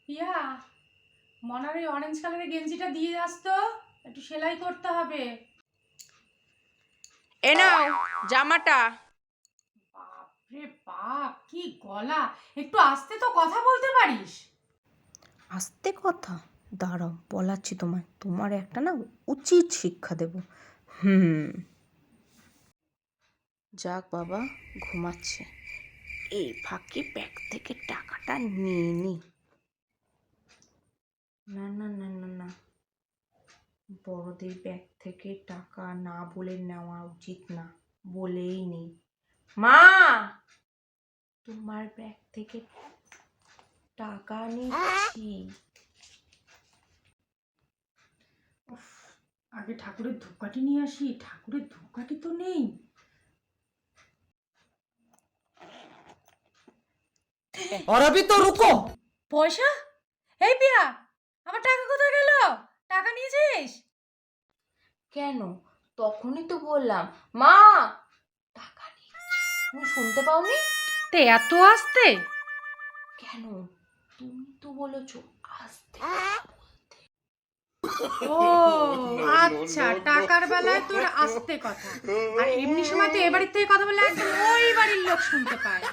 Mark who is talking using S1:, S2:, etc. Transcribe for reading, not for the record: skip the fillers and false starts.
S1: পিয়া, মনার ওই অরেঞ্জ কালারের গেঞ্জিটা দিয়ে আসতো, একটু সেলাই করতে হবে।
S2: এ নাও জামাটা।
S1: বাপরে বাপ, কি গলা! একটু আস্তে তো কথা বলতে পারিস?
S3: আস্তে কথা? দাঁড়াও বলাচ্ছি তোমায়, তোমার একটা না উচিত শিক্ষা দেব। যাক বাবা, ঘুমাচ্ছে। এই ফাঁকে ব্যাগ থেকে টাকাটা নিয়ে নি। না না না না না, বড়দের ব্যাগ থেকে টাকা না বলে নেওয়া উচিত না, বলেই নেই। মা, তোমার ব্যাগ থেকে টাকা নিচ্ছি।
S1: উফ, আগে ঠাকুরের ধূপকাঠি নিয়ে আসি। ঠাকুরের ধূপকাঠি তো নেই।
S4: और अभी तो रुको।
S1: পয়সা? এই পিয়া, আমার টাকা কোথায় গেল? টাকা নিয়েছিস?
S3: কেন? তখনই তো বললাম মা টাকা নিচ্ছি, তুমি শুনতে পাওনি?
S1: তে এত আস্তে
S3: কেন? তুমি তো বলেছো আস্তে বলতে।
S1: ও আচ্ছা, টাকার বেলায় তোর আস্তে কথা, আর এমনি সময় তো এ বাড়ির থেকে কথা বলে একদম ওই বাড়ির লোক শুনতে পায়।